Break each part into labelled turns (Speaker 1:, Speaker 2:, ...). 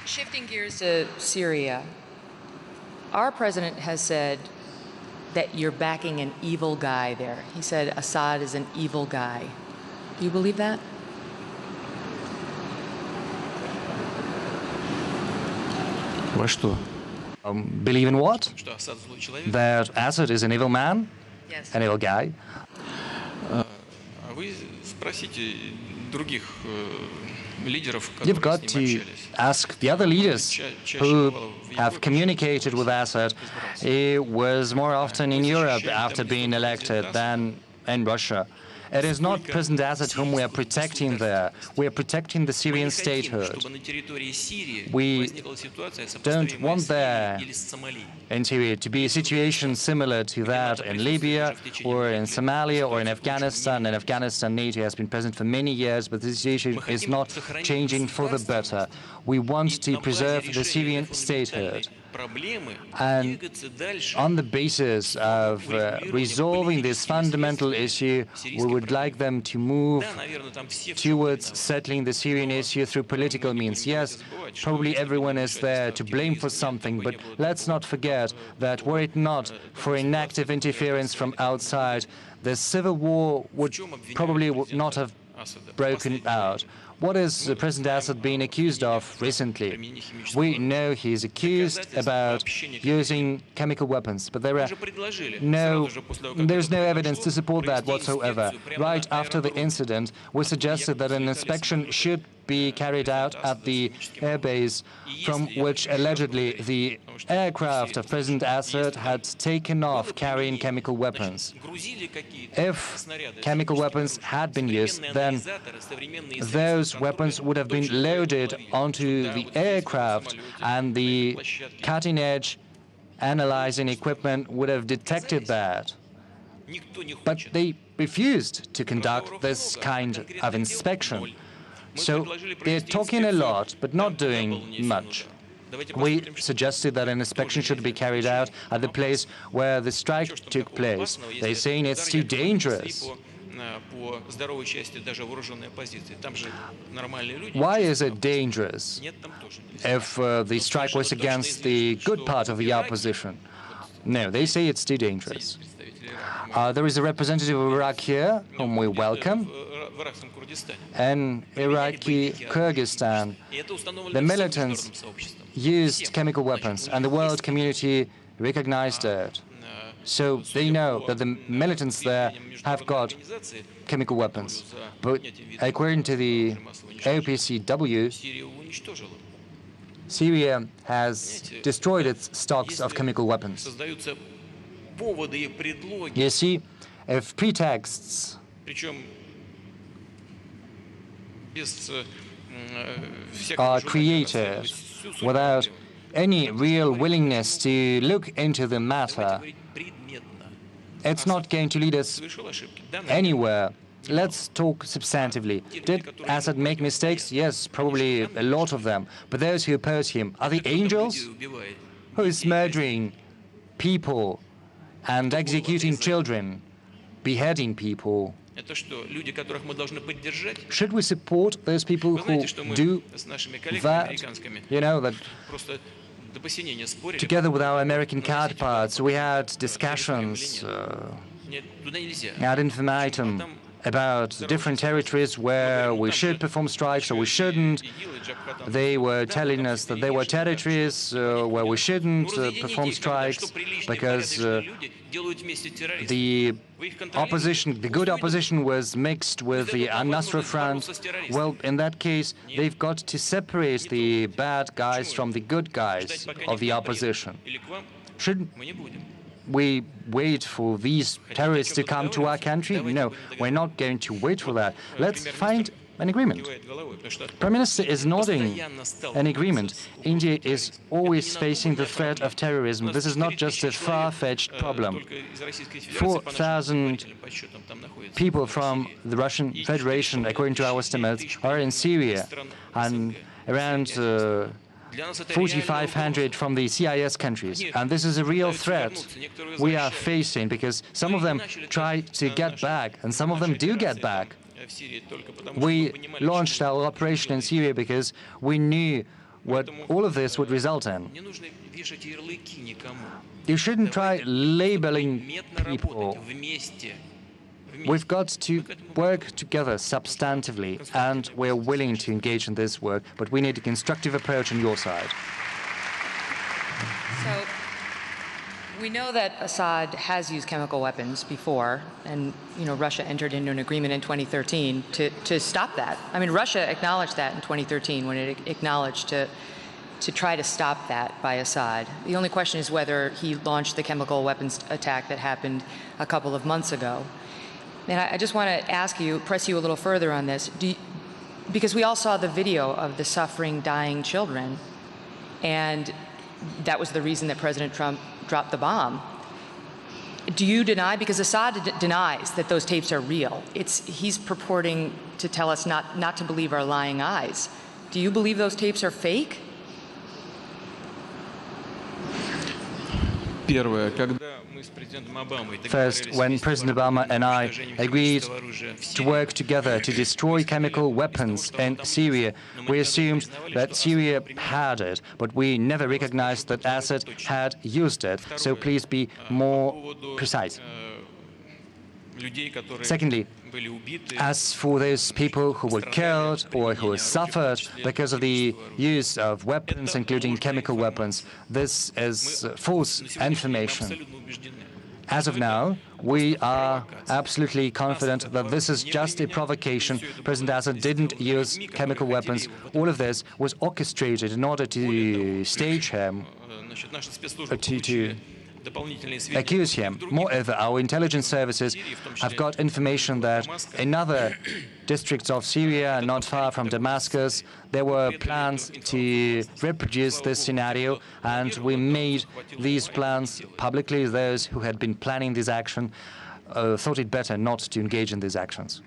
Speaker 1: Shifting gears to Syria, our president has said that you're backing an evil guy there. He said Assad is an evil guy. Do you believe that?
Speaker 2: Во что?
Speaker 3: Believe in what? That Assad is an evil man?
Speaker 1: Yes.
Speaker 3: An evil guy? You've got to ask the other leaders who have communicated with Assad. He was more often in Europe after being elected than in Russia. It is not President Assad whom we are protecting there. We are protecting the Syrian statehood. We don't want there in Syria to be a situation similar to that in Libya or in Somalia or in Afghanistan. In Afghanistan, NATO has been present for many years, but the situation is not changing for the better. We want to preserve the Syrian statehood. And on the basis of resolving this fundamental issue, we would like them to move towards settling the Syrian issue through political means. Yes, probably everyone is there to blame for something, but let's not forget that were it not for inactive interference from outside, the civil war would probably not have broken out. What is President Assad being accused of recently? We know he is accused about using chemical weapons, but there's no evidence to support that whatsoever. Right after the incident, we suggested that an inspection should be carried out at the airbase from which allegedly the aircraft of President Assad had taken off carrying chemical weapons. If chemical weapons had been used, then those weapons would have been loaded onto the aircraft and the cutting-edge analyzing equipment would have detected that. But they refused to conduct this kind of inspection. So they're talking a lot, but not doing much. We suggested that an inspection should be carried out at the place where the strike took place. They're saying it's too dangerous. Why is it dangerous if the strike was against the good part of the opposition? No, they say it's too dangerous. There is a representative of Iraq here, whom we welcome. In Iraqi Kyrgyzstan, the militants used chemical weapons, and the world community recognized it. So they know that the militants there have got chemical weapons. But according to the OPCW, Syria has destroyed its stocks of chemical weapons. You see, if pretexts are created without any real willingness to look into the matter, it's not going to lead us anywhere. Let's talk substantively. Did Assad make mistakes? Yes, probably a lot of them. But those who oppose him, are they angels? Who is murdering people and executing children, beheading people? Should we support those people who do that? You know, that together with our American counterparts, we had discussions ad infinitum about different territories where we should perform strikes or we shouldn't. They were telling us that there were territories where we shouldn't perform strikes because the opposition, the good opposition, was mixed with the Al-Nusra Front. Well, in that case, they've got to separate the bad guys from the good guys of the opposition. Should we wait for these terrorists to come to our country? No, we're not going to wait for that. Let's find an agreement. Prime Minister is nodding an agreement. India is always facing the threat of terrorism. This is not just a far-fetched problem. 4,000 people from the Russian Federation, according to our estimates, are in Syria, and around 4,500 from the CIS countries. And this is a real threat we are facing because some of them try to get back, and some of them do get back. We launched our operation in Syria because we knew what all of this would result in. You shouldn't try labeling people. We've got to work together substantively, and we're willing to engage in this work, but we need a constructive approach on your side.
Speaker 1: So we know that Assad has used chemical weapons before, and Russia entered into an agreement in 2013 to stop that. I mean, Russia acknowledged that in 2013 when it acknowledged to try to stop that by Assad. The only question is whether he launched the chemical weapons attack that happened a couple of months ago. And I just want to ask you, press you a little further on this, because we all saw the video of the suffering, dying children, and that was the reason that President Trump dropped the bomb. Do you deny, because Assad denies that those tapes are real, he's purporting to tell us not to believe our lying eyes. Do you believe those tapes are fake?
Speaker 3: First, when President Obama and I agreed to work together to destroy chemical weapons in Syria, we assumed that Syria had it, but we never recognized that Assad had used it. So please be more precise. Secondly, as for those people who were killed or who suffered because of the use of weapons, including chemical weapons, this is false information. As of now, we are absolutely confident that this is just a provocation. President Assad didn't use chemical weapons. All of this was orchestrated in order to stage him, to accuse him. Moreover, our intelligence services have got information that in other districts of Syria, not far from Damascus, there were plans to reproduce this scenario, and we made these plans publicly. Those who had been planning this action thought it better not to engage in these actions.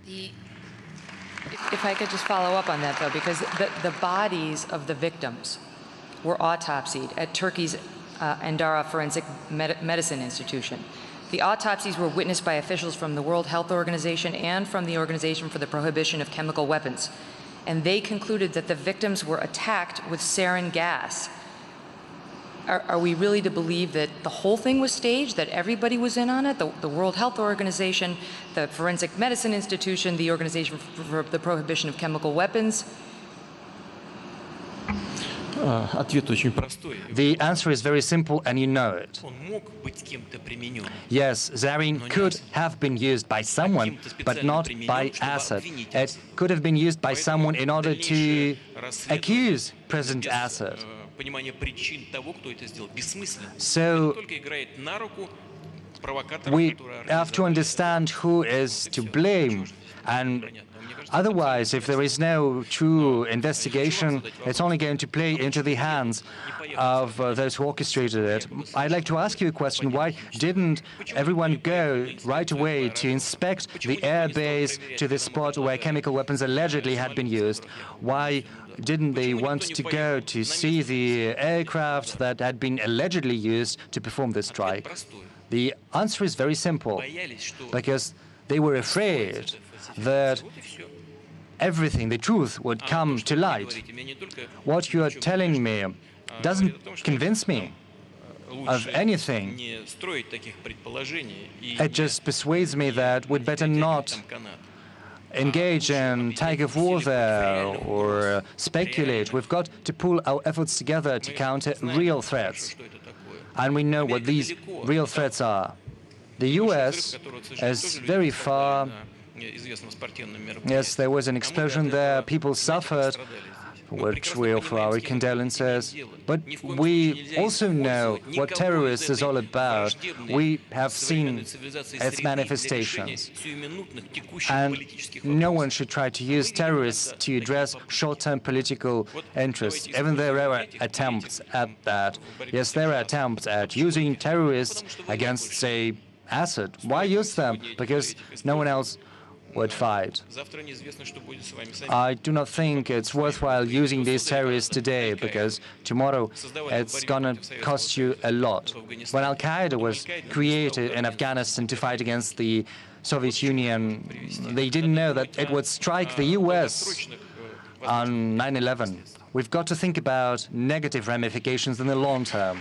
Speaker 1: If I could just follow up on that, though, because the bodies of the victims were autopsied at Turkey's Ankara Forensic Medicine Institution. The autopsies were witnessed by officials from the World Health Organization and from the Organization for the Prohibition of Chemical Weapons, and they concluded that the victims were attacked with sarin gas. Are we really to believe that the whole thing was staged, that everybody was in on it? The World Health Organization, the Forensic Medicine Institution, the Organization for the Prohibition of Chemical Weapons?
Speaker 3: The answer is very simple, and you know it. Yes, sarin could have been used by someone, but not by Assad. It could have been used by someone in order to accuse President Assad. So we have to understand who is to blame. And otherwise, if there is no true investigation, it's only going to play into the hands of those who orchestrated it. I'd like to ask you a question. Why didn't everyone go right away to inspect the air base to the spot where chemical weapons allegedly had been used? Why didn't they want to go to see the aircraft that had been allegedly used to perform this strike? The answer is very simple, because they were afraid that everything, the truth, would come to light. What you are telling me doesn't convince me of anything. It just persuades me that we'd better not engage in tug of war there or speculate. We've got to pull our efforts together to counter real threats. And we know what these real threats are. The U.S. is very far. Yes, there was an explosion there, people suffered, which we offer our condolences. But we also know what terrorists is all about. We have seen its manifestations. And no one should try to use terrorists to address short-term political interests, even though there are attempts at that. Yes, there are attempts at using terrorists against, say, Assad. Why use them? Because no one else would fight. I do not think it's worthwhile using these terrorists today, because tomorrow it's going to cost you a lot. When Al-Qaeda was created in Afghanistan to fight against the Soviet Union, they didn't know that it would strike the U.S. on 9/11. We've got to think about negative ramifications in the long term.